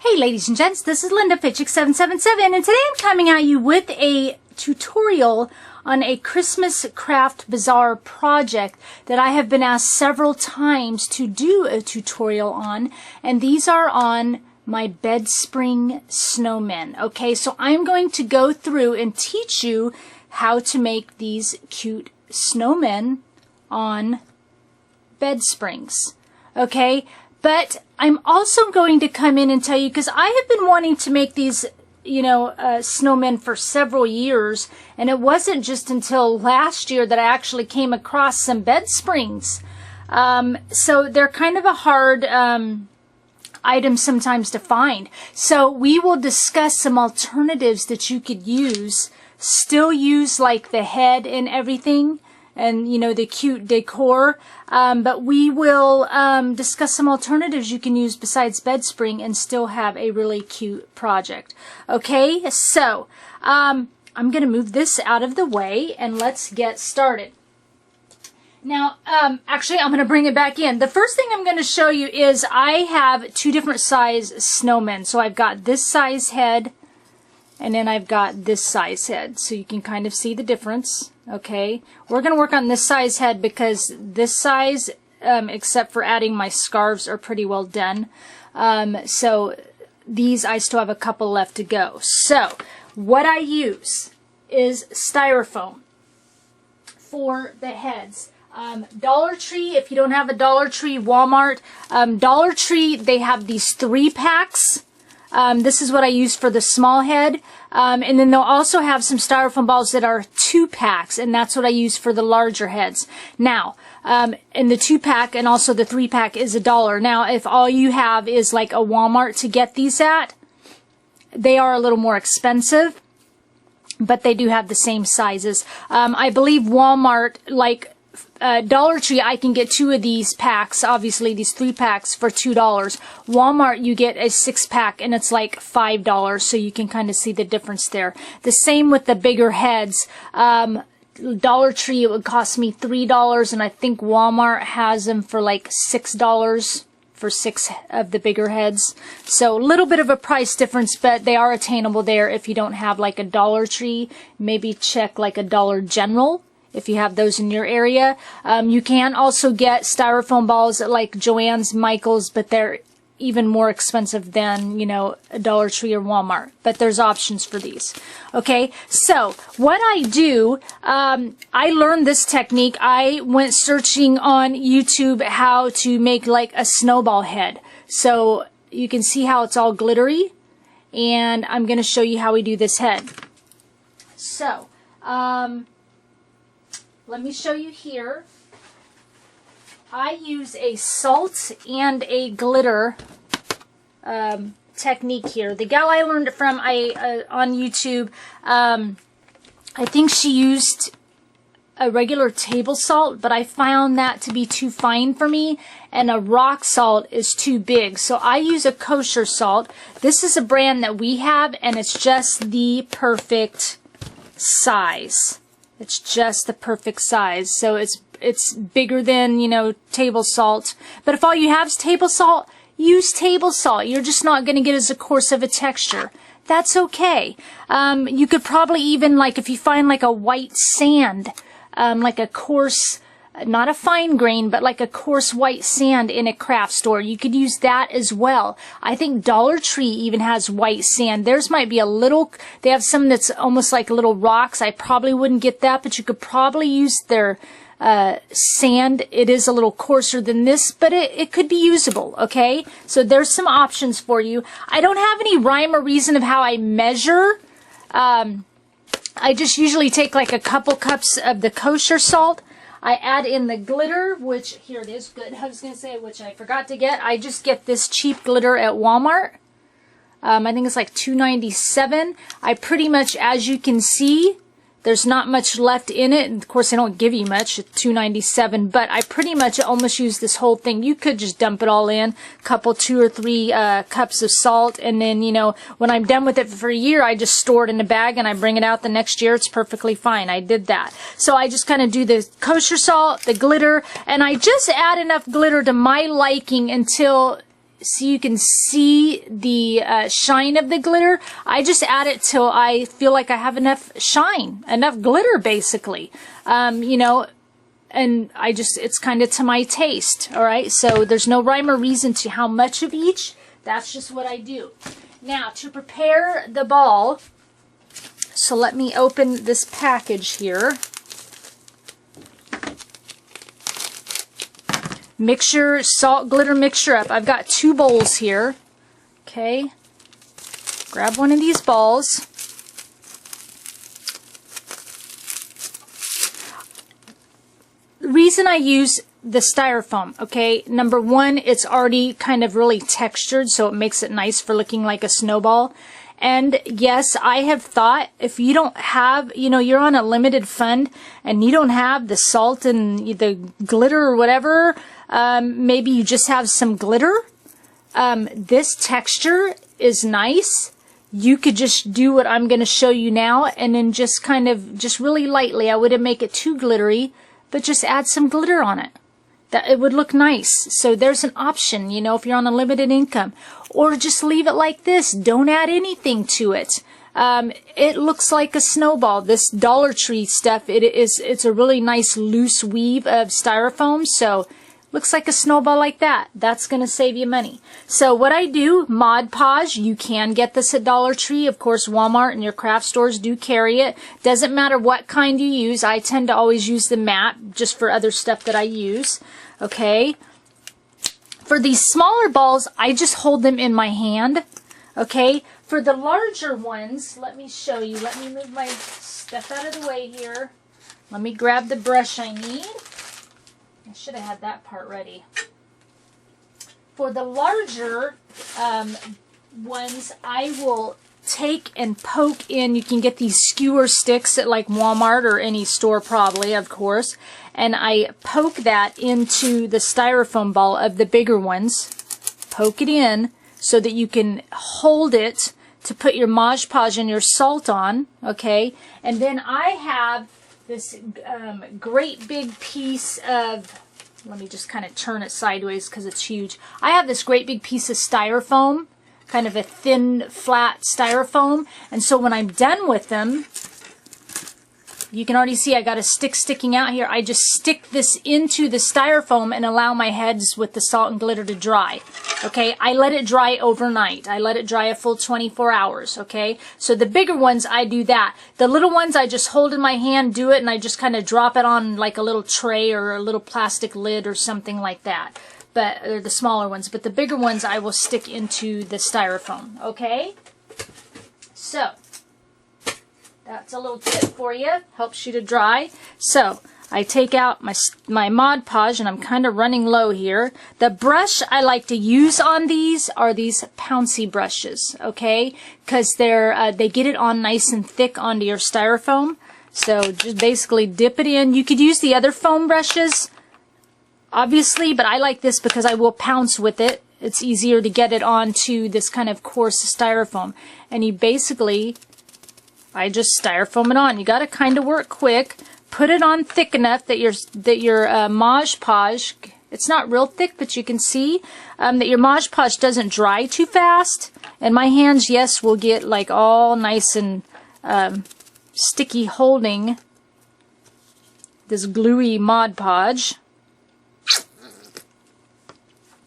Hey ladies and gents, this is Linda Fitchick777 and today I'm coming at you with a tutorial on a Christmas Craft Bazaar project that I have been asked several times to do a tutorial on, and these are on my bedspring snowmen. Okay, so I'm going to go through and teach you how to make these cute snowmen on bedsprings. Okay, but I'm also going to come in and tell you, because I have been wanting to make these, snowmen for several years, and it wasn't just until last year that I actually came across some bedsprings. So they're kind of a hard item sometimes to find. So we will discuss some alternatives that you could use, still use like the head and everything, and the cute decor, but we will discuss some alternatives you can use besides bedspring and still have a really cute project. Okay, so I'm going to move this out of the way and let's get started. Now, actually, I'm going to bring it back in. The first thing I'm going to show you is I have two different size snowmen. So I've got this size head, and then I've got this size head. So you can kind of see the difference. Okay, we're going to work on this size head because this size, except for adding my scarves, are pretty well done. So these, I still have a couple left to go. So what I use is styrofoam for the heads. Dollar Tree, if you don't have a Dollar Tree, Walmart. Dollar Tree, they have these 3-packs. This is what I use for the small head. And then they'll also have some styrofoam balls that are 2-packs, and that's what I use for the larger heads. Now, in the 2-pack and also the 3-pack is $1. Now, if all you have is like a Walmart to get these at, they are a little more expensive, but they do have the same sizes. I believe Walmart, like Dollar Tree, I can get 2 of these packs, obviously these 3-packs, for $2. Walmart, you get a 6-pack and it's like $5, so you can kind of see the difference there. The same with the bigger heads. Dollar Tree, it would cost me $3, and I think Walmart has them for like $6 for 6 of the bigger heads. So a little bit of a price difference, but they are attainable there if you don't have like a Dollar Tree. Maybe check like a Dollar General if you have those in your area. You can also get styrofoam balls at like Joann's, Michael's, but they're even more expensive than, a Dollar Tree or Walmart. But there's options for these. Okay, so what I do, I learned this technique. I went searching on YouTube how to make like a snowball head. So you can see how it's all glittery, and I'm going to show you how we do this head. So, let me show you here. I use a salt and a glitter technique here. The gal I learned it from on YouTube, I think she used a regular table salt, but I found that to be too fine for me, and a rock salt is too big. So I use a kosher salt. This is a brand that we have, and it's just the perfect size. It's just the perfect size. So it's bigger than, table salt. But if all you have is table salt, use table salt. You're just not going to get as a coarse of a texture. That's okay. You could probably even, like, if you find like a white sand, like a coarse, not a fine grain, but like a coarse white sand in a craft store, you could use that as well. I think Dollar Tree even has white sand. Theirs might be a little, they have some that's almost like little rocks. I probably wouldn't get that, but you could probably use their sand. It is a little coarser than this, but it could be usable, okay? So there's some options for you. I don't have any rhyme or reason of how I measure. I just usually take like a couple cups of the kosher salt. I add in the glitter, which, here it is, good, I was going to say, which I forgot to get. I just get this cheap glitter at Walmart. I think it's like $2.97. I pretty much, as you can see, there's not much left in it. And of course, they don't give you much at $2.97, but I pretty much almost use this whole thing. You could just dump it all in, couple 2 or 3 cups of salt, and then, when I'm done with it for a year, I just store it in a bag and I bring it out the next year. It's perfectly fine. I did that. So I just kind of do the kosher salt, the glitter, and I just add enough glitter to my liking until so you can see the shine of the glitter. I just add it till I feel like I have enough shine, enough glitter basically. You know, and it's kind of to my taste, all right? So there's no rhyme or reason to how much of each. That's just what I do. Now, to prepare the ball, so let me open this package here. Mixture, salt glitter mixture up. I've got 2 bowls here. Okay. Grab one of these balls. The reason I use the styrofoam, okay, number one, it's already kind of really textured, so it makes it nice for looking like a snowball. And yes, I have thought, if you don't have, you know, you're on a limited fund and you don't have the salt and the glitter or whatever, maybe you just have some glitter. This texture is nice. You could just do what I'm going to show you now, and then just kind of, just really lightly, I wouldn't make it too glittery, but just add some glitter on it. That it would look nice. So there's an option, you know, if you're on a limited income. Or just leave it like this. Don't add anything to it. It looks like a snowball. This Dollar Tree stuff, it's a really nice loose weave of styrofoam. So looks like a snowball like that. That's going to save you money. So what I do, Mod Podge, you can get this at Dollar Tree. Of course, Walmart and your craft stores do carry it. Doesn't matter what kind you use. I tend to always use the matte just for other stuff that I use. Okay. For these smaller balls, I just hold them in my hand. Okay. For the larger ones, let me show you. Let me move my stuff out of the way here. Let me grab the brush I need. I should have had that part ready. For the larger ones, I will take and poke in. You can get these skewer sticks at like Walmart or any store probably, of course. And I poke that into the styrofoam ball of the bigger ones. Poke it in so that you can hold it to put your Mod Podge and your salt on. Okay. And then I have this great big piece of, let me just kind of turn it sideways because it's huge. I have this great big piece of styrofoam, kind of a thin, flat styrofoam. And so when I'm done with them, you can already see I got a stick sticking out here. I just stick this into the styrofoam and allow my heads with the salt and glitter to dry. Okay, I let it dry overnight. I let it dry a full 24 hours. Okay, so the bigger ones, I do that. The little ones, I just hold in my hand, do it, and I just kind of drop it on like a little tray or a little plastic lid or something like that. But they're the smaller ones. But the bigger ones, I will stick into the styrofoam. Okay, so that's a little tip for you. Helps you to dry. So I take out my Mod Podge, and I'm kind of running low here. The brush I like to use on these are these Pouncy brushes, okay? Because they get it on nice and thick onto your styrofoam. So just basically dip it in. You could use the other foam brushes, obviously, but I like this because I will pounce with it. It's easier to get it onto this kind of coarse styrofoam. And you basically, I just styrofoam it on. You got to kind of work quick. Put it on thick enough that your Mod Podge, it's not real thick, but you can see that your Mod Podge doesn't dry too fast. And my hands, yes, will get like all nice and sticky holding this gluey Mod Podge.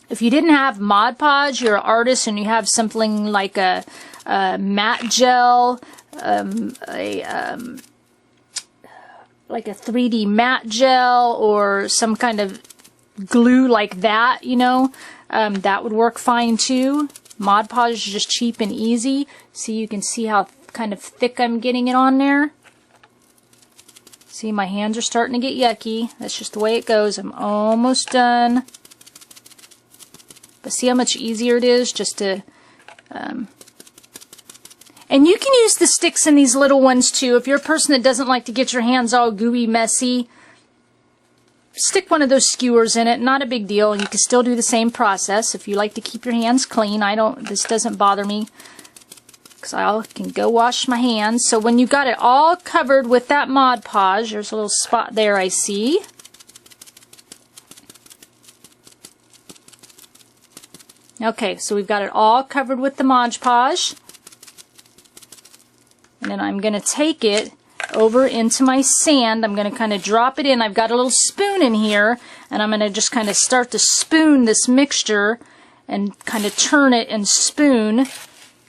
If you didn't have Mod Podge, you're an artist and you have something like a matte gel, like a 3D matte gel or some kind of glue like that, you know, that would work fine too. Mod Podge is just cheap and easy. So you can see how kind of thick I'm getting it on there. See, my hands are starting to get yucky. That's just the way it goes. I'm almost done. But see how much easier it is just to... And you can use the sticks in these little ones too. If you're a person that doesn't like to get your hands all gooey, messy, stick one of those skewers in it. Not a big deal. You can still do the same process. If you like to keep your hands clean, this doesn't bother me because I can go wash my hands. So when you've got it all covered with that Mod Podge, there's a little spot there I see. Okay, so we've got it all covered with the Mod Podge. And then I'm going to take it over into my sand. I'm going to kind of drop it in. I've got a little spoon in here, and I'm going to just kind of start to spoon this mixture and kind of turn it and spoon,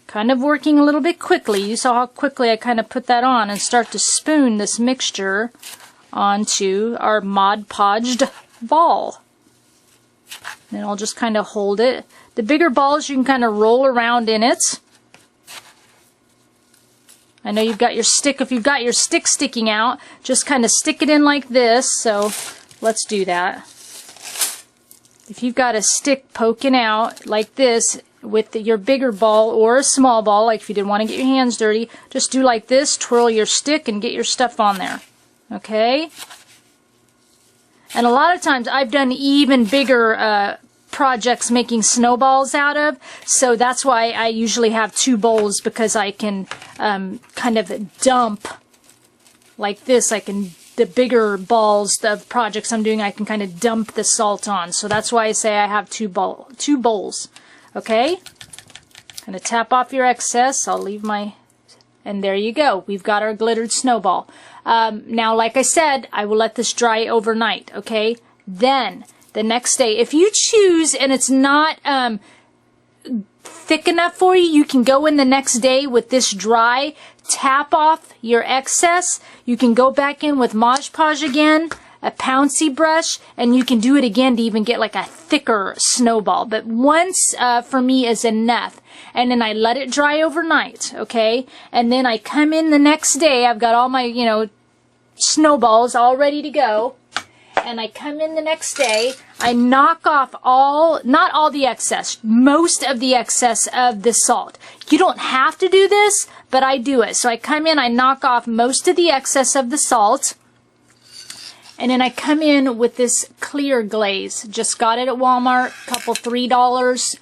kind of working a little bit quickly. You saw how quickly I kind of put that on, and start to spoon this mixture onto our Mod Podged ball. Then I'll just kind of hold it. The bigger balls you can kind of roll around in it. I know you've got your stick. If you've got your stick sticking out, just kind of stick it in like this. So let's do that. If you've got a stick poking out like this with your bigger ball or a small ball, like if you didn't want to get your hands dirty, just do like this, twirl your stick and get your stuff on there. Okay? And a lot of times I've done even bigger projects making snowballs out of, so that's why I usually have 2 bowls, because I can kind of dump like this. The bigger balls of projects I'm doing, I can kind of dump the salt on. So that's why I say I have 2 bowls. Okay? Kind of tap off your excess. I'll leave my... And there you go. We've got our glittered snowball. Now, like I said, I will let this dry overnight. Okay? Then, the next day, if you choose and it's not thick enough for you, you can go in the next day with this dry, tap off your excess. You can go back in with Mod Podge again, a pouncy brush, and you can do it again to even get like a thicker snowball. But once for me is enough. And then I let it dry overnight, okay? And then I come in the next day, I've got all my, snowballs all ready to go. And I come in the next day, I knock off not all the excess, most of the excess of the salt. You don't have to do this, but I do it. So I come in, I knock off most of the excess of the salt, and then I come in with this clear glaze. Just got it at Walmart, couple $3.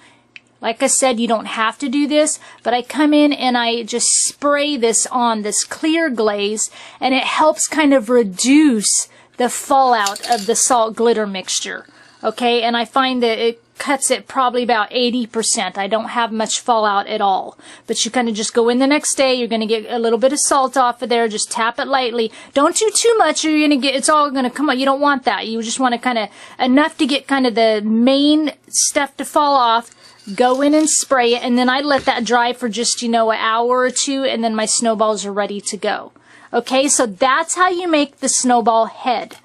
Like I said, you don't have to do this, but I come in and I just spray this on, this clear glaze, and it helps kind of reduce the fallout of the salt glitter mixture. Okay, and I find that it cuts it probably about 80%. I don't have much fallout at all. But you kind of just go in the next day, you're going to get a little bit of salt off of there, just tap it lightly. Don't do too much or you're going to get, it's all going to come out. You don't want that. You just want to kind of, enough to get kind of the main stuff to fall off. Go in and spray it, and then I let that dry for just, an hour or 2, and then my snowballs are ready to go. Okay, so that's how you make the snowball head.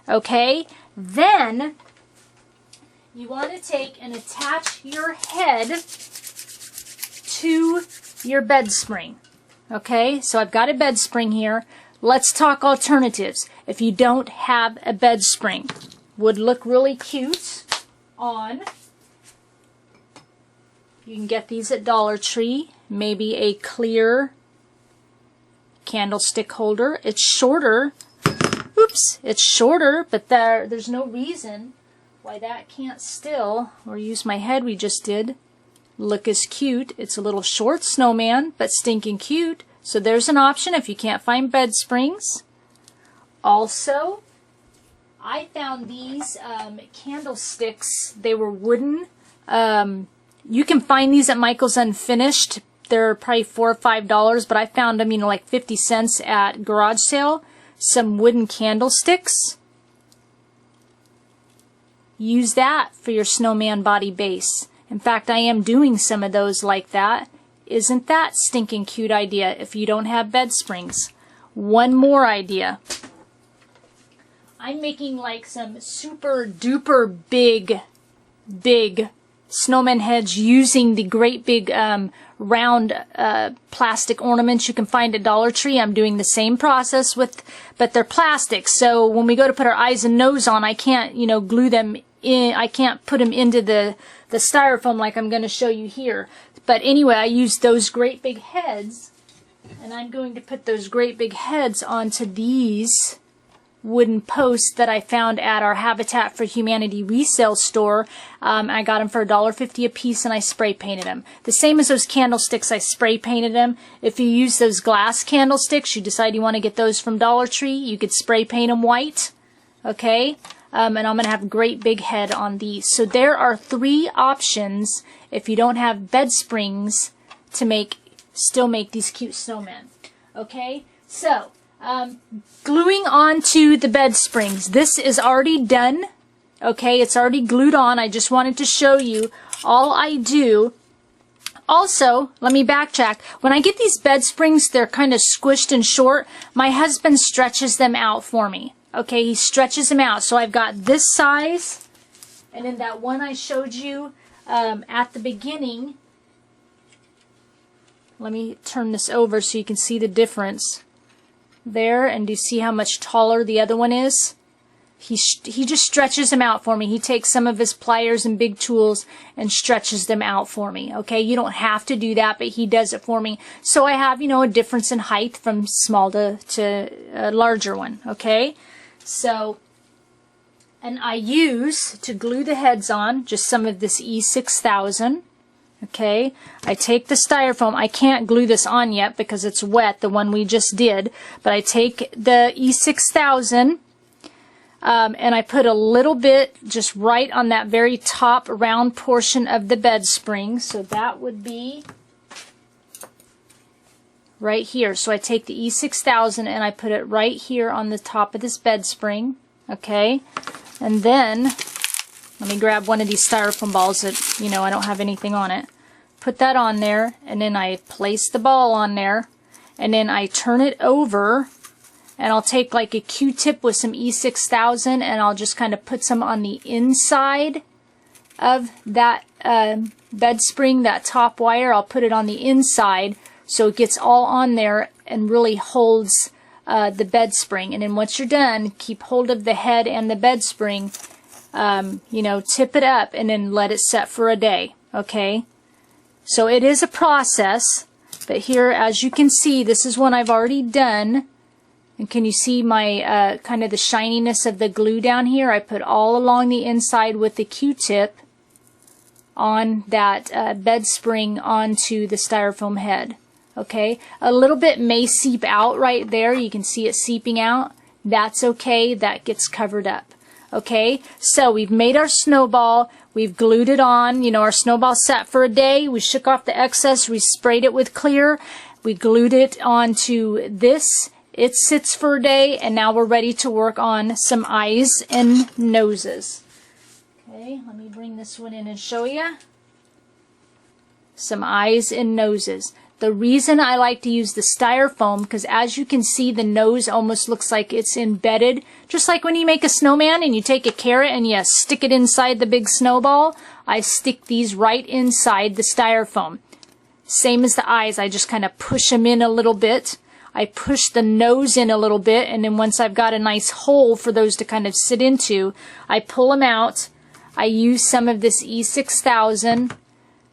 Okay, then you want to take and attach your head to your bed spring. Okay, so I've got a bed spring here. Let's talk alternatives. If you don't have a bed spring, would look really cute on... You can get these at Dollar Tree. Maybe a clear candlestick holder. It's shorter. Oops, it's shorter, but there's no reason why that can't still, or use my head we just did, look as cute. It's a little short snowman, but stinking cute. So there's an option if you can't find bed springs. Also, I found these candlesticks. They were wooden. You can find these at Michael's Unfinished. They're probably $4 or $5, but I found them, like 50 cents at garage sale. Some wooden candlesticks. Use that for your snowman body base. In fact, I am doing some of those like that. Isn't that stinking cute idea if you don't have bed springs? One more idea. I'm making like some super duper big snowman heads using the great big round plastic ornaments you can find at Dollar Tree. I'm doing the same process but they're plastic. So when we go to put our eyes and nose on, I can't, glue them in. I can't put them into the styrofoam like I'm going to show you here. But anyway, I used those great big heads, and I'm going to put those great big heads onto these wooden posts that I found at our Habitat for Humanity resale store. I got them for $1.50 a piece, and I spray painted them. The same as those candlesticks, I spray painted them. If you use those glass candlesticks, you decide you want to get those from Dollar Tree, you could spray paint them white. Okay? and I'm going to have a great big head on these. So there are 3 options if you don't have bed springs to still make these cute snowmen. Okay, so gluing onto the bed springs. This is already done. Okay, it's already glued on. I just wanted to show you all I do. Also, let me backtrack. When I get these bed springs, they're kind of squished and short. My husband stretches them out for me. Okay, he stretches them out. So I've got this size, and then that one I showed you at the beginning. Let me turn this over so you can see the difference there. And do you see how much taller the other one is? He just stretches them out for me. He takes some of his pliers and big tools and stretches them out for me. Okay, you don't have to do that, but he does it for me. So I have, you know, a difference in height from small to a larger one. Okay, so, and I use, to glue the heads on, just some of this E6000. Okay, I take the styrofoam. I can't glue this on yet because it's wet, the one we just did, but I take the E6000 and I put a little bit just right on that very top round portion of the bed spring. So that would be right here. So I take the E6000 and I put it right here on the top of this bed spring. Okay, and then let me grab one of these styrofoam balls that, you know, I don't have anything on it. Put that on there, and then I place the ball on there, and then I turn it over, and I'll take like a Q-tip with some E6000, and I'll just kind of put some on the inside of that bed spring, that top wire. I'll put it on the inside so it gets all on there and really holds the bed spring. And then once you're done, keep hold of the head and the bed spring. You know, tip it up and then let it set for a day. Okay, so it is a process, but here, as you can see, this is one I've already done. And can you see my kind of the shininess of the glue down here? I put all along the inside with the Q-tip on that bed spring onto the styrofoam head. Okay, a little bit may seep out right there. You can see it seeping out. That's okay, that gets covered up. Okay, so we've made our snowball, we've glued it on, you know, our snowball sat for a day, we shook off the excess, we sprayed it with clear, we glued it onto this, it sits for a day, and now we're ready to work on some eyes and noses. Okay, let me bring this one in and show you. Some eyes and noses. The reason I like to use the styrofoam, because as you can see, the nose almost looks like it's embedded. Just like when you make a snowman and you take a carrot and you stick it inside the big snowball, I stick these right inside the styrofoam. Same as the eyes, I just kind of push them in a little bit. I push the nose in a little bit, and then once I've got a nice hole for those to kind of sit into, I pull them out. I use some of this E6000.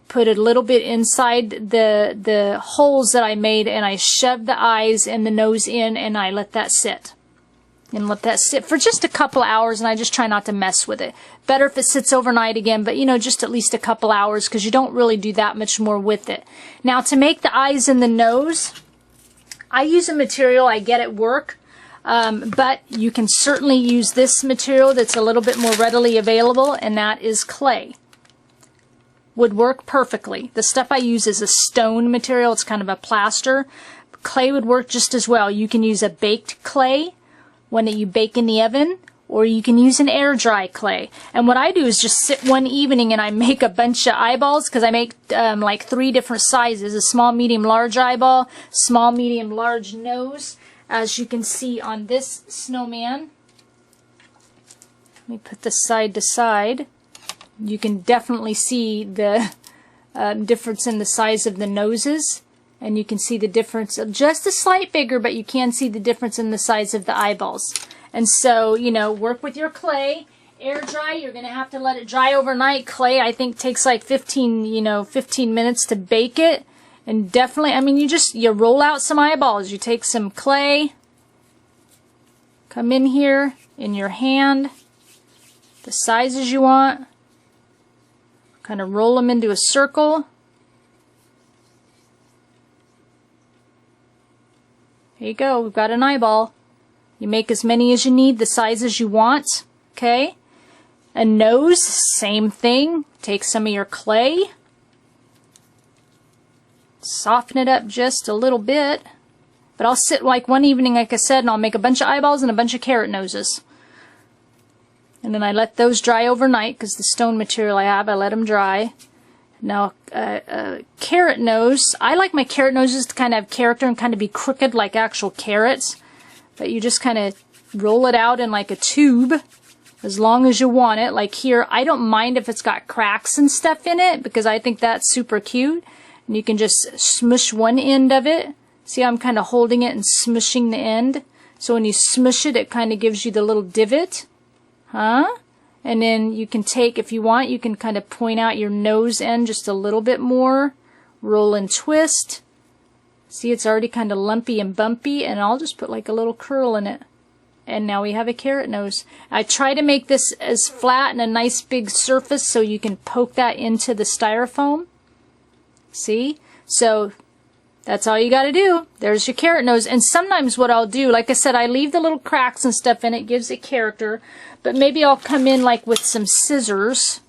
Put a little bit inside the holes that I made, and I shove the eyes and the nose in, and I let that sit. And let that sit for just a couple hours, and I just try not to mess with it. Better if it sits overnight again, but you know, just at least a couple hours, because you don't really do that much more with it. Now, to make the eyes and the nose, I use a material I get at work, but you can certainly use this material that's a little bit more readily available, and that is clay. Would work perfectly. The stuff I use is a stone material. It's kind of a plaster. Clay would work just as well. You can use a baked clay, one that you bake in the oven, or you can use an air dry clay. And what I do is just sit one evening and I make a bunch of eyeballs, because I make like 3 different sizes: a small, medium, large eyeball, small, medium, large nose, as you can see on this snowman. Let me put this side to side. You can definitely see the difference in the size of the noses, and you can see the difference of just a slight bigger, but you can see the difference in the size of the eyeballs. And so, you know, work with your clay. Air dry, you're going to have to let it dry overnight. Clay, I think, takes like 15 minutes to bake it. And definitely, I mean, you roll out some eyeballs. You take some clay, come in here in your hand, the sizes you want. Kind of roll them into a circle. There you go, we've got an eyeball. You make as many as you need, the sizes you want. Okay. A nose, same thing. Take some of your clay. Soften it up just a little bit. But I'll sit like one evening, like I said, and I'll make a bunch of eyeballs and a bunch of carrot noses. And then I let those dry overnight because the stone material I have, I let them dry. Now, carrot nose, I like my carrot noses to kind of have character and kind of be crooked like actual carrots. But you just kind of roll it out in like a tube as long as you want it. Like here, I don't mind if it's got cracks and stuff in it because I think that's super cute. And you can just smush one end of it. See how I'm kind of holding it and smushing the end? So when you smush it, it kind of gives you the little divot. Huh? And then you can take, if you want, you can kind of point out your nose end just a little bit more. Roll and twist. See, it's already kind of lumpy and bumpy, and I'll just put like a little curl in it. And now we have a carrot nose. I try to make this as flat and a nice big surface so you can poke that into the styrofoam. See? So that's all you got to do. There's your carrot nose. And sometimes what I'll do, like I said, I leave the little cracks and stuff in it. Gives it character. But maybe I'll come in like with some scissors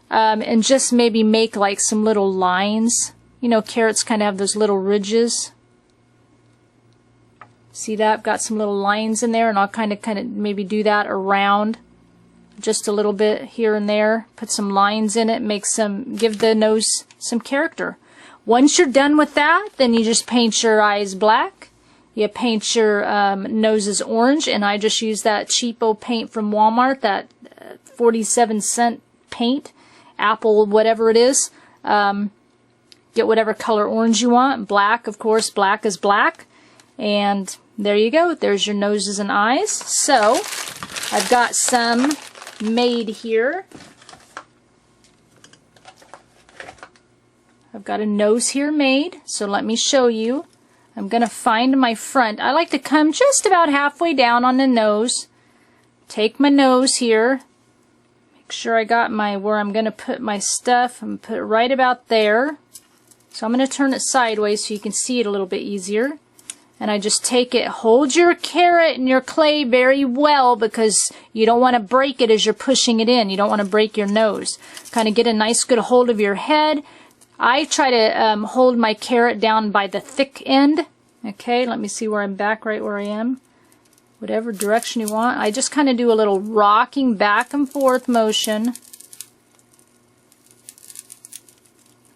and just maybe make like some little lines. You know, carrots kind of have those little ridges. See that? I've got some little lines in there, and I'll kind of maybe do that around just a little bit here and there. Put some lines in it, give the nose some character. Once you're done with that, then you just paint your eyes black. You paint your noses orange, and I just use that cheapo paint from Walmart, that 47-cent paint, apple, whatever it is. Get whatever color orange you want. Black, of course, black is black. And there you go. There's your noses and eyes. So, I've got some made here. I've got a nose here made, so let me show you. I'm going to find my front. I like to come just about halfway down on the nose. Take my nose here. Make sure I got where I'm going to put my stuff. I'm going to put it right about there. So I'm going to turn it sideways so you can see it a little bit easier. And I just take it, hold your carrot and your clay very well because you don't want to break it as you're pushing it in. You don't want to break your nose. Kind of get a nice good hold of your head. I try to hold my carrot down by the thick end. Okay, let me see where I'm back, right where I am. Whatever direction you want. I just kind of do a little rocking back and forth motion.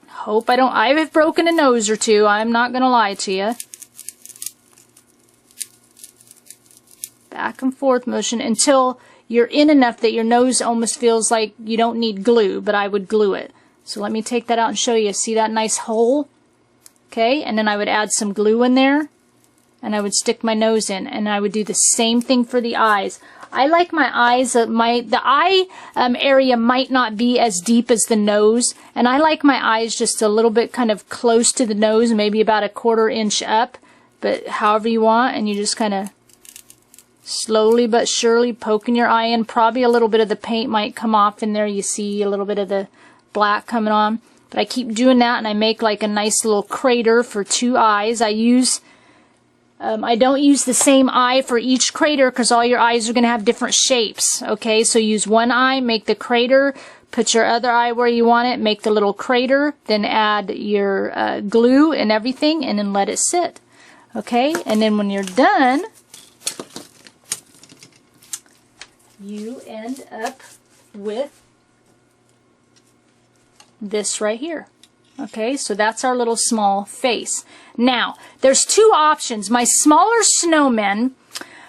Hope I've broken a nose or two. I'm not going to lie to you. Back and forth motion until you're in enough that your nose almost feels like you don't need glue, but I would glue it. So let me take that out and show you. See that nice hole? Okay, and then I would add some glue in there, and I would stick my nose in, and I would do the same thing for the eyes. I like my eyes, the eye area might not be as deep as the nose, and I like my eyes just a little bit kind of close to the nose, maybe about a 1/4 inch up, but however you want, and you just kind of slowly but surely poking your eye in. Probably a little bit of the paint might come off in there. You see a little bit of the black coming on. But I keep doing that, and I make like a nice little crater for 2 eyes. I don't use the same eye for each crater because all your eyes are going to have different shapes. Okay, so use one eye, make the crater, put your other eye where you want it, make the little crater, then add your glue and everything, and then let it sit. Okay, and then when you're done, you end up with this right here. Okay, so that's our little small face. Now, there's 2 options. My smaller snowmen,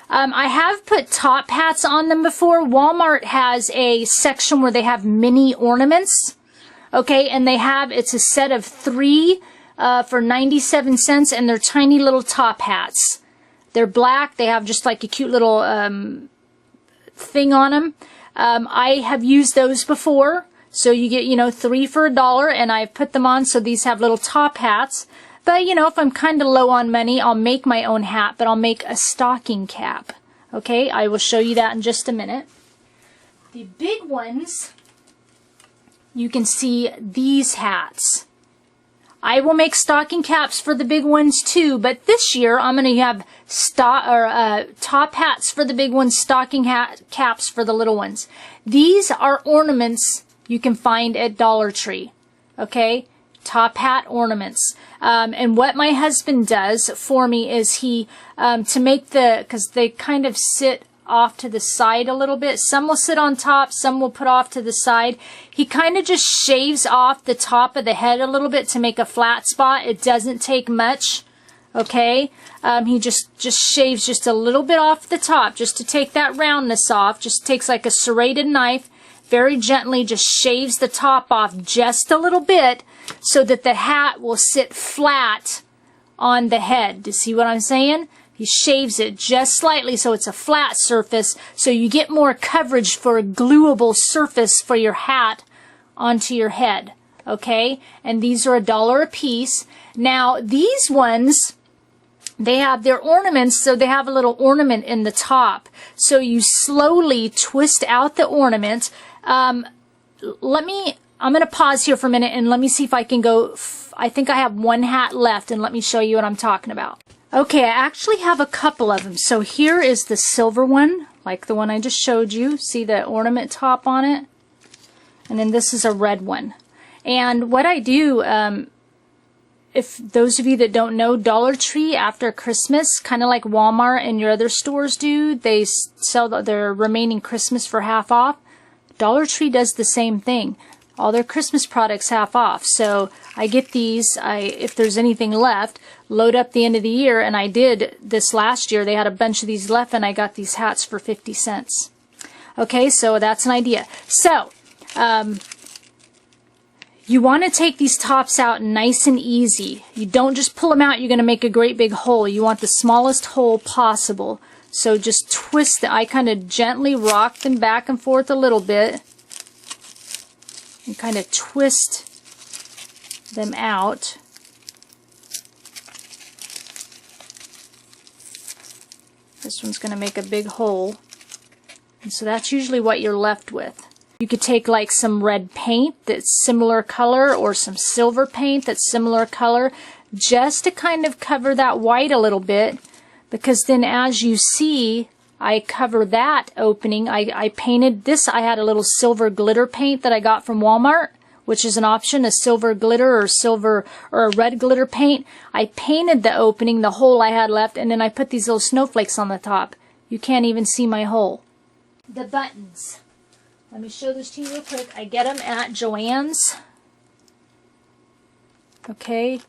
I have put top hats on them before. Walmart has a section where they have mini ornaments. Okay, and it's a set of 3 for 97 cents, and they're tiny little top hats. They're black. They have just like a cute little thing on them. I have used those before. So you get, 3 for $1, and I've put them on so these have little top hats. But, if I'm kind of low on money, I'll make my own hat, but I'll make a stocking cap. Okay, I will show you that in just a minute. The big ones, you can see these hats. I will make stocking caps for the big ones too, but this year I'm going to have top hats for the big ones, stocking caps for the little ones. These are ornaments you can find at Dollar Tree, okay? Top hat ornaments. And what my husband does for me is he, to make because they kind of sit off to the side a little bit. Some will sit on top, some will put off to the side. He kind of just shaves off the top of the head a little bit to make a flat spot. It doesn't take much, okay? He just shaves just a little bit off the top just to take that roundness off. Just takes like a serrated knife, very gently just shaves the top off just a little bit so that the hat will sit flat on the head. Do you see what I'm saying? He shaves it just slightly so it's a flat surface, so you get more coverage for a gluable surface for your hat onto your head, okay? And these are $1 a piece. Now, these ones, they have their ornaments, so they have a little ornament in the top. So you slowly twist out the ornament. I'm going to pause here for a minute and let me see if I can go. I think I have one hat left, and let me show you what I'm talking about. Okay, I actually have a couple of them. So here is the silver one, like the one I just showed you. See the ornament top on it? And then this is a red one. And what I do, if those of you that don't know, Dollar Tree after Christmas, kind of like Walmart and your other stores do, they sell their remaining Christmas for half off. Dollar Tree does the same thing. All their Christmas products half off. So I get these, if there's anything left, load up the end of the year, and I did this last year. They had a bunch of these left, and I got these hats for 50 cents. Okay, so that's an idea. So, you want to take these tops out nice and easy. You don't just pull them out, you're going to make a great big hole. You want the smallest hole possible. So just twist it. I kind of gently rock them back and forth a little bit and kind of twist them out. This one's going to make a big hole. And so that's usually what you're left with. You could take like some red paint that's similar color, or some silver paint that's similar color, just to kind of cover that white a little bit, because then as you see, I cover that opening. I painted this. I had a little silver glitter paint that I got from Walmart, which is an option, a silver glitter or silver or a red glitter paint. I painted the opening, the hole I had left, and then I put these little snowflakes on the top. You can't even see my hole. The buttons. Let me show this to you real quick. I get them at Joann's. Okay.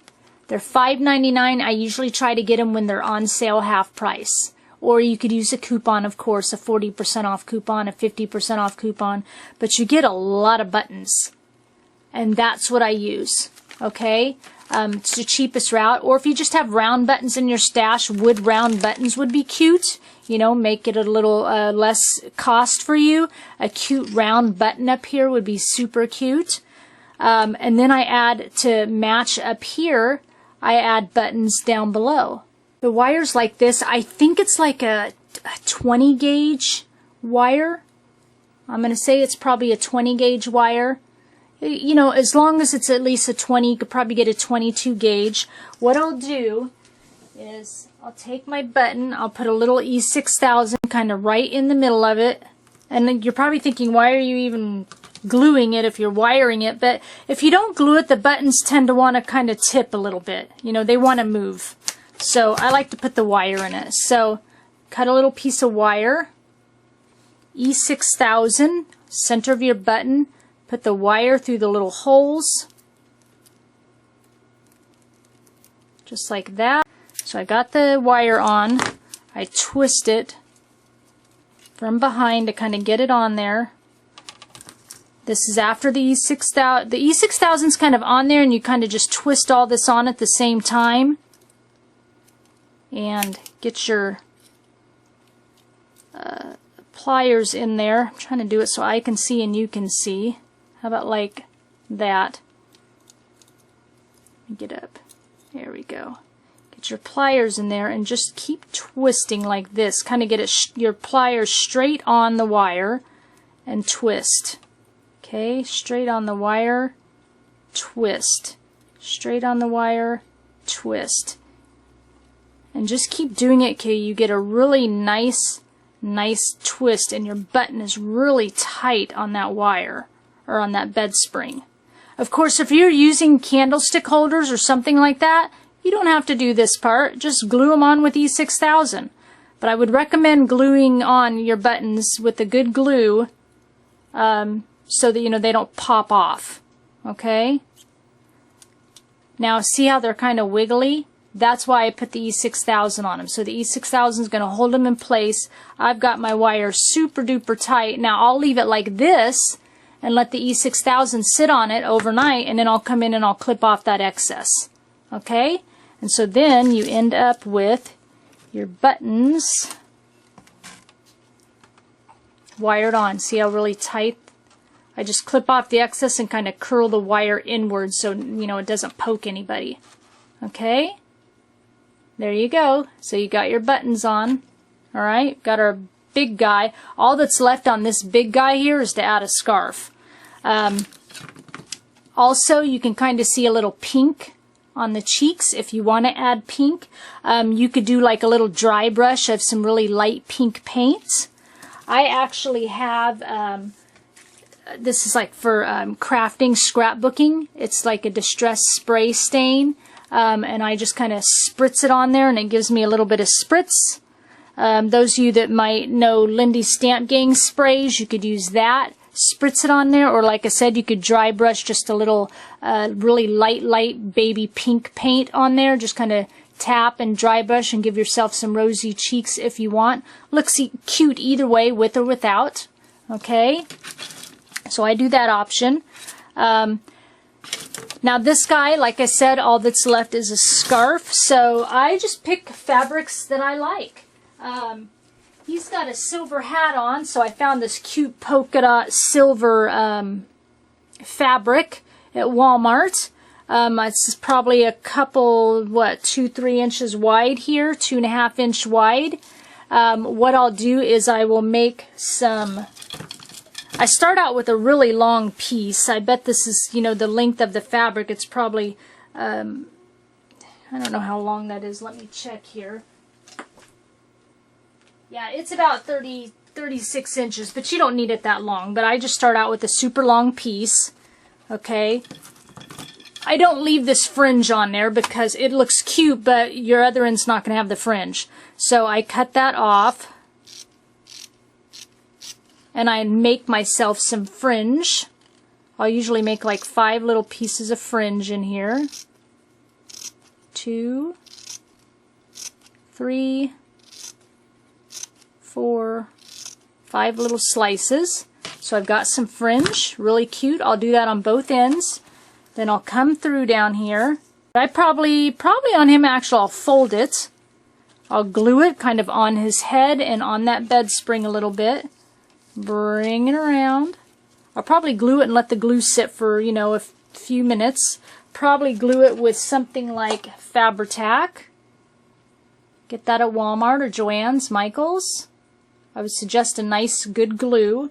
They're $5.99. I usually try to get them when they're on sale half price. Or you could use a coupon, of course, a 40% off coupon, a 50% off coupon. But you get a lot of buttons. And that's what I use. Okay? It's the cheapest route. Or if you just have round buttons in your stash, wood round buttons would be cute. You know, make it a little less cost for you. A cute round button up here would be super cute. And then I add, to match up here, I add buttons down below. The wires like this, I think it's like a 20 gauge wire. I'm going to say it's probably a 20 gauge wire. You know, as long as it's at least a 20, you could probably get a 22 gauge. What I'll do is I'll take my button, I'll put a little E6000 kind of right in the middle of it. And then you're probably thinking, why are you even gluing it if you're wiring it? But if you don't glue it, the buttons tend to want to kind of tip a little bit. You know, they want to move. So I like to put the wire in it. So cut a little piece of wire, E6000, center of your button, put the wire through the little holes, just like that. So I got the wire on, I twist it from behind to kind of get it on there. This is after the E6000. The E6000 is kind of on there, and you kind of just twist all this on at the same time. And get your pliers in there. I'm trying to do it so I can see and you can see. How about like that? Get up. There we go. Get your pliers in there and just keep twisting like this. Kind of get it your pliers straight on the wire and twist. Okay, straight on the wire, twist. straight on the wire, twist. And just keep doing it till you get a really nice twist and your button is really tight on that wire or on that bed spring. Of course, if you're using candlestick holders or something like that, you don't have to do this part. Just glue them on with E6000. But I would recommend gluing on your buttons with a good glue so that they don't pop off. Okay? Now see how they're kind of wiggly? That's why I put the E6000 on them. So the E6000 is going to hold them in place. I've got my wire super duper tight. Now I'll leave it like this and let the E6000 sit on it overnight, and then I'll come in and I'll clip off that excess. Okay? And so then you end up with your buttons wired on. See how really tight? I just clip off the excess and kind of curl the wire inward so it doesn't poke anybody. Okay? There you go. So you got your buttons on. Alright, got our big guy. All that's left on this big guy here is to add a scarf. Also, you can kind of see a little pink on the cheeks if you want to add pink. You could do like a little dry brush of some really light pink paints. I actually have, this is like for crafting, scrapbooking. It's like a distress spray stain. And I just kind of spritz it on there and it gives me a little bit of spritz. Those of you that might know Lindy's Stamp Gang sprays, you could use that. Spritz it on there, or like I said, you could dry brush just a little really light baby pink paint on there. Just kind of tap and dry brush and give yourself some rosy cheeks if you want. Looks cute either way, with or without. Okay, so I do that option. Now this guy, like I said, all that's left is a scarf, so I just pick fabrics that I like. He's got a silver hat on, so I found this cute polka dot silver fabric at Walmart. It's probably a couple, 2-3 inches wide here, 2.5 inch wide. What I'll do is I will make some... I start out with a really long piece. I bet this is, the length of the fabric. It's probably, I don't know how long that is. Let me check here. Yeah, it's about 36 inches, but you don't need it that long. But I just start out with a super long piece, okay? I don't leave this fringe on there because it looks cute, but your other end's not going to have the fringe. So I cut that off, and I make myself some fringe. I'll usually make like 5 little pieces of fringe in here. 2, 3, 4, 5 little slices. So I've got some fringe, really cute. I'll do that on both ends. Then I'll come through down here. I probably on him actually I'll fold it. I'll glue it kind of on his head and on that bed spring a little bit. Bring it around. I'll probably glue it and let the glue sit for, a few minutes. Probably glue it with something like Fabri-Tac. Get that at Walmart or Joann's, Michael's. I would suggest a nice good glue.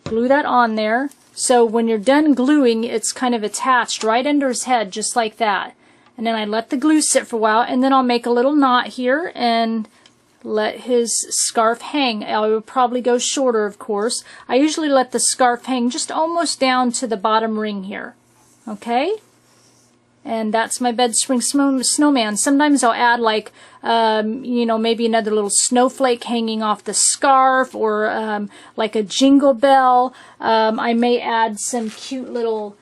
Glue that on there. So when you're done gluing, it's kind of attached right under his head, just like that. And then I let the glue sit for a while, and then I'll make a little knot here and let his scarf hang. I will probably go shorter, of course. I usually let the scarf hang just almost down to the bottom ring here. Okay? And that's my bedspring snowman. Sometimes I'll add like, maybe another little snowflake hanging off the scarf, or like a jingle bell. I may add some cute little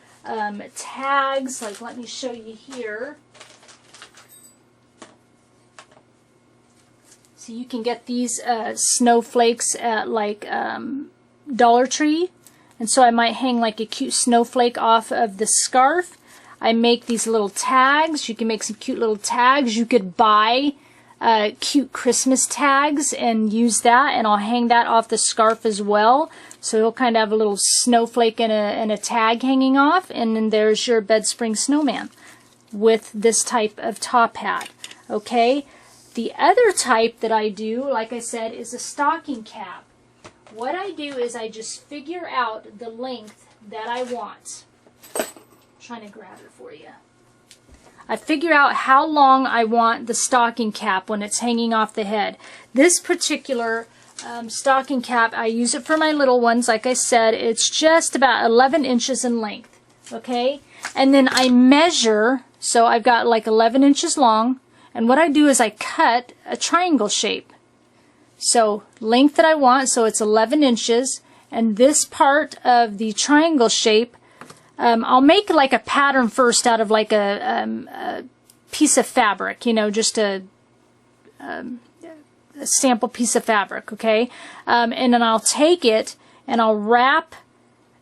tags. Like, let me show you here. So you can get these snowflakes at like Dollar Tree. And so I might hang like a cute snowflake off of the scarf. I make these little tags. You can make some cute little tags. You could buy cute Christmas tags and use that, and I'll hang that off the scarf as well. So you'll kind of have a little snowflake and a tag hanging off, and then there's your bedspring snowman with this type of top hat. Okay? The other type that I do, like I said, is a stocking cap. What I do is I just figure out the length that I want. Trying to grab it for you. I figure out how long I want the stocking cap when it's hanging off the head. This particular stocking cap, I use it for my little ones. Like I said, it's just about 11 inches in length. Okay, and then I measure, so I've got like 11 inches long, and what I do is I cut a triangle shape. So length that I want, so it's 11 inches, and this part of the triangle shape, I'll make like a pattern first out of like a piece of fabric, you know, just a sample piece of fabric, okay? And then I'll take it and I'll wrap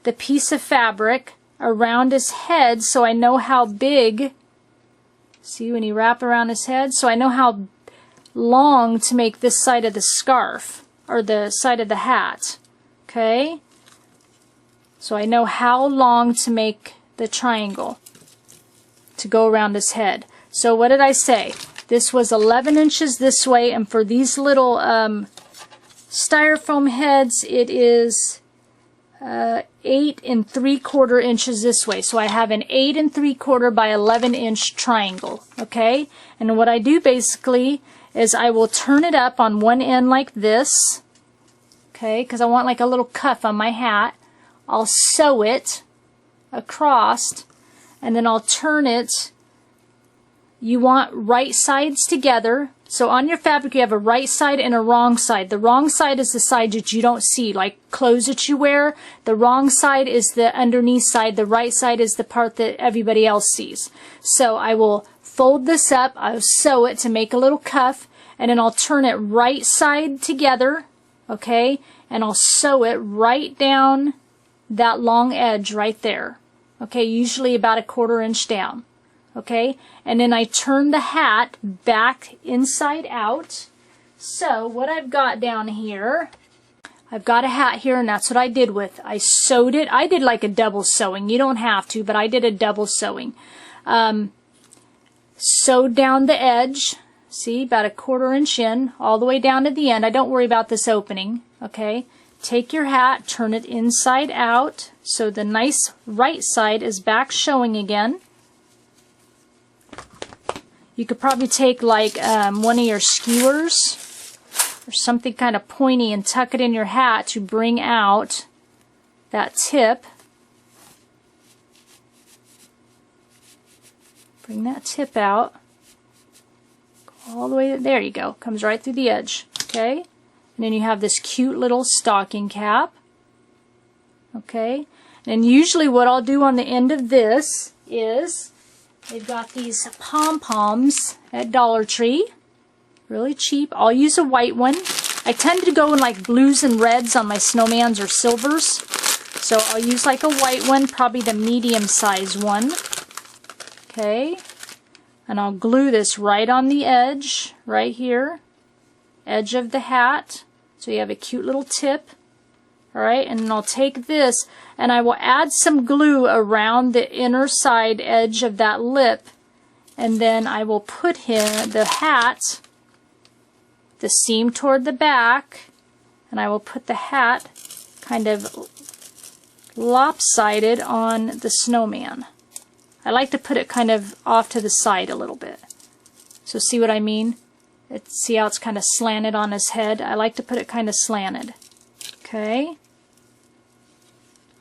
the piece of fabric around his head so I know how big, see when you wrap around his head, so I know how long to make this side of the scarf or the side of the hat, okay? So I know how long to make the triangle to go around his head. So what did I say? This was 11 inches this way, and for these little styrofoam heads, it is 8 3/4 inches this way. So I have an 8 3/4 by 11 inch triangle, okay? And what I do basically is I will turn it up on one end like this, okay, because I want like a little cuff on my hat. I'll sew it across, and then I'll turn it. You want right sides together. So on your fabric you have a right side and a wrong side. The wrong side is the side that you don't see, like clothes that you wear. The wrong side is the underneath side. The right side is the part that everybody else sees. So I will fold this up, I'll sew it to make a little cuff, and then I'll turn it right side together, okay, and I'll sew it right down that long edge right there, okay, usually about 1/4 inch down, okay, and then I turn the hat back inside out. So what I've got down here, I've got a hat here, and that's what I did with. I sewed it. I did like a double sewing. You don't have to, but I did a double sewing. Sewed down the edge, see, about 1/4 inch in, all the way down to the end. I don't worry about this opening, okay? Take your hat, turn it inside out, so the nice right side is back showing again. You could probably take like one of your skewers or something kind of pointy and tuck it in your hat to bring out that tip. Bring that tip out. Go all the way, there you go. Comes right through the edge, okay? And then you have this cute little stocking cap. Okay? And usually what I'll do on the end of this is, they've got these pom-poms at Dollar Tree. Really cheap. I'll use a white one. I tend to go in like blues and reds on my snowmans or silvers. So I'll use like a white one, probably the medium size one. Okay? And I'll glue this right on the edge, right here. Edge of the hat. So you have a cute little tip. Alright, and then I'll take this and I will add some glue around the inner side edge of that lip, and then I will put the hat, the seam toward the back, and I will put the hat kind of lopsided on the snowman. I like to put it kind of off to the side a little bit. So see what I mean? See how it's kind of slanted on his head? I like to put it kind of slanted. Okay?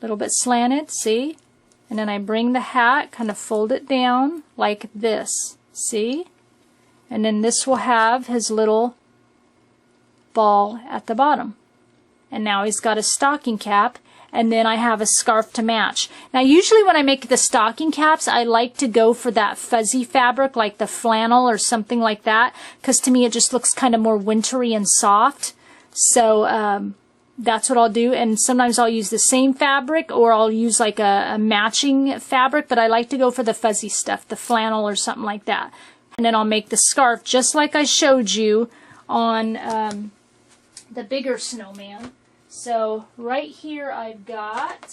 A little bit slanted, see? And then I bring the hat, kind of fold it down like this. See? And then this will have his little ball at the bottom. And now he's got a stocking cap, and then I have a scarf to match. Now usually when I make the stocking caps, I like to go for that fuzzy fabric, like the flannel or something like that, because to me it just looks kind of more wintry and soft. So that's what I'll do, and sometimes I'll use the same fabric, or I'll use like a matching fabric, but I like to go for the fuzzy stuff, the flannel or something like that. And then I'll make the scarf just like I showed you on the bigger snowman. So right here I've got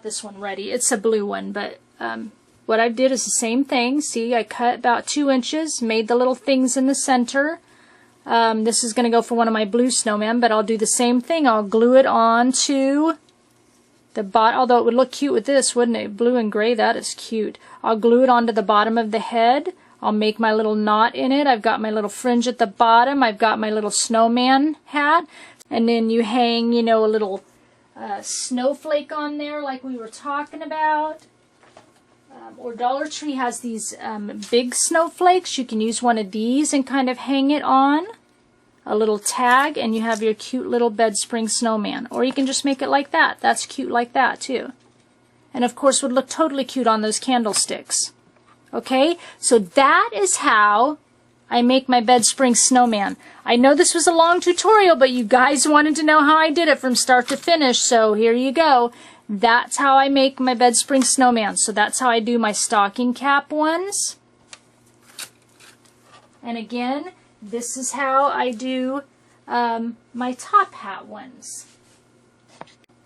this one ready. It's a blue one, but what I did is the same thing. See, I cut about 2 inches, made the little things in the center. This is going to go for one of my blue snowmen, but I'll do the same thing. I'll glue it on to the bottom, although it would look cute with this, wouldn't it? Blue and gray, that is cute. I'll glue it onto the bottom of the head. I'll make my little knot in it. I've got my little fringe at the bottom. I've got my little snowman hat. And then you hang, you know, a little snowflake on there like we were talking about. Or Dollar Tree has these big snowflakes. You can use one of these and kind of hang it on. A little tag, and you have your cute little bedspring snowman. Or you can just make it like that. That's cute like that too. And of course would look totally cute on those candlesticks. Okay, so that is how I make my bedspring snowman. I know this was a long tutorial, but you guys wanted to know how I did it from start to finish, so here you go. That's how I make my bedspring snowman. So that's how I do my stocking cap ones. And again, this is how I do my top hat ones.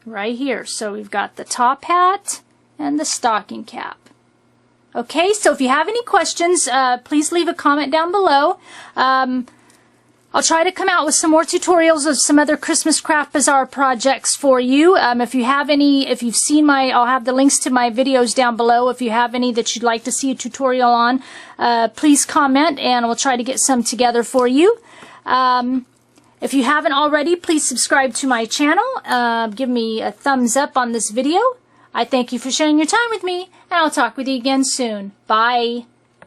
Right here. So we've got the top hat and the stocking cap. Okay, so if you have any questions, please leave a comment down below. I'll try to come out with some more tutorials of some other Christmas Craft Bazaar projects for you. If you have any, if you've seen I'll have the links to my videos down below. If you have any that you'd like to see a tutorial on, please comment and we'll try to get some together for you. If you haven't already, please subscribe to my channel. Give me a thumbs up on this video. I thank you for sharing your time with me, and I'll talk with you again soon. Bye.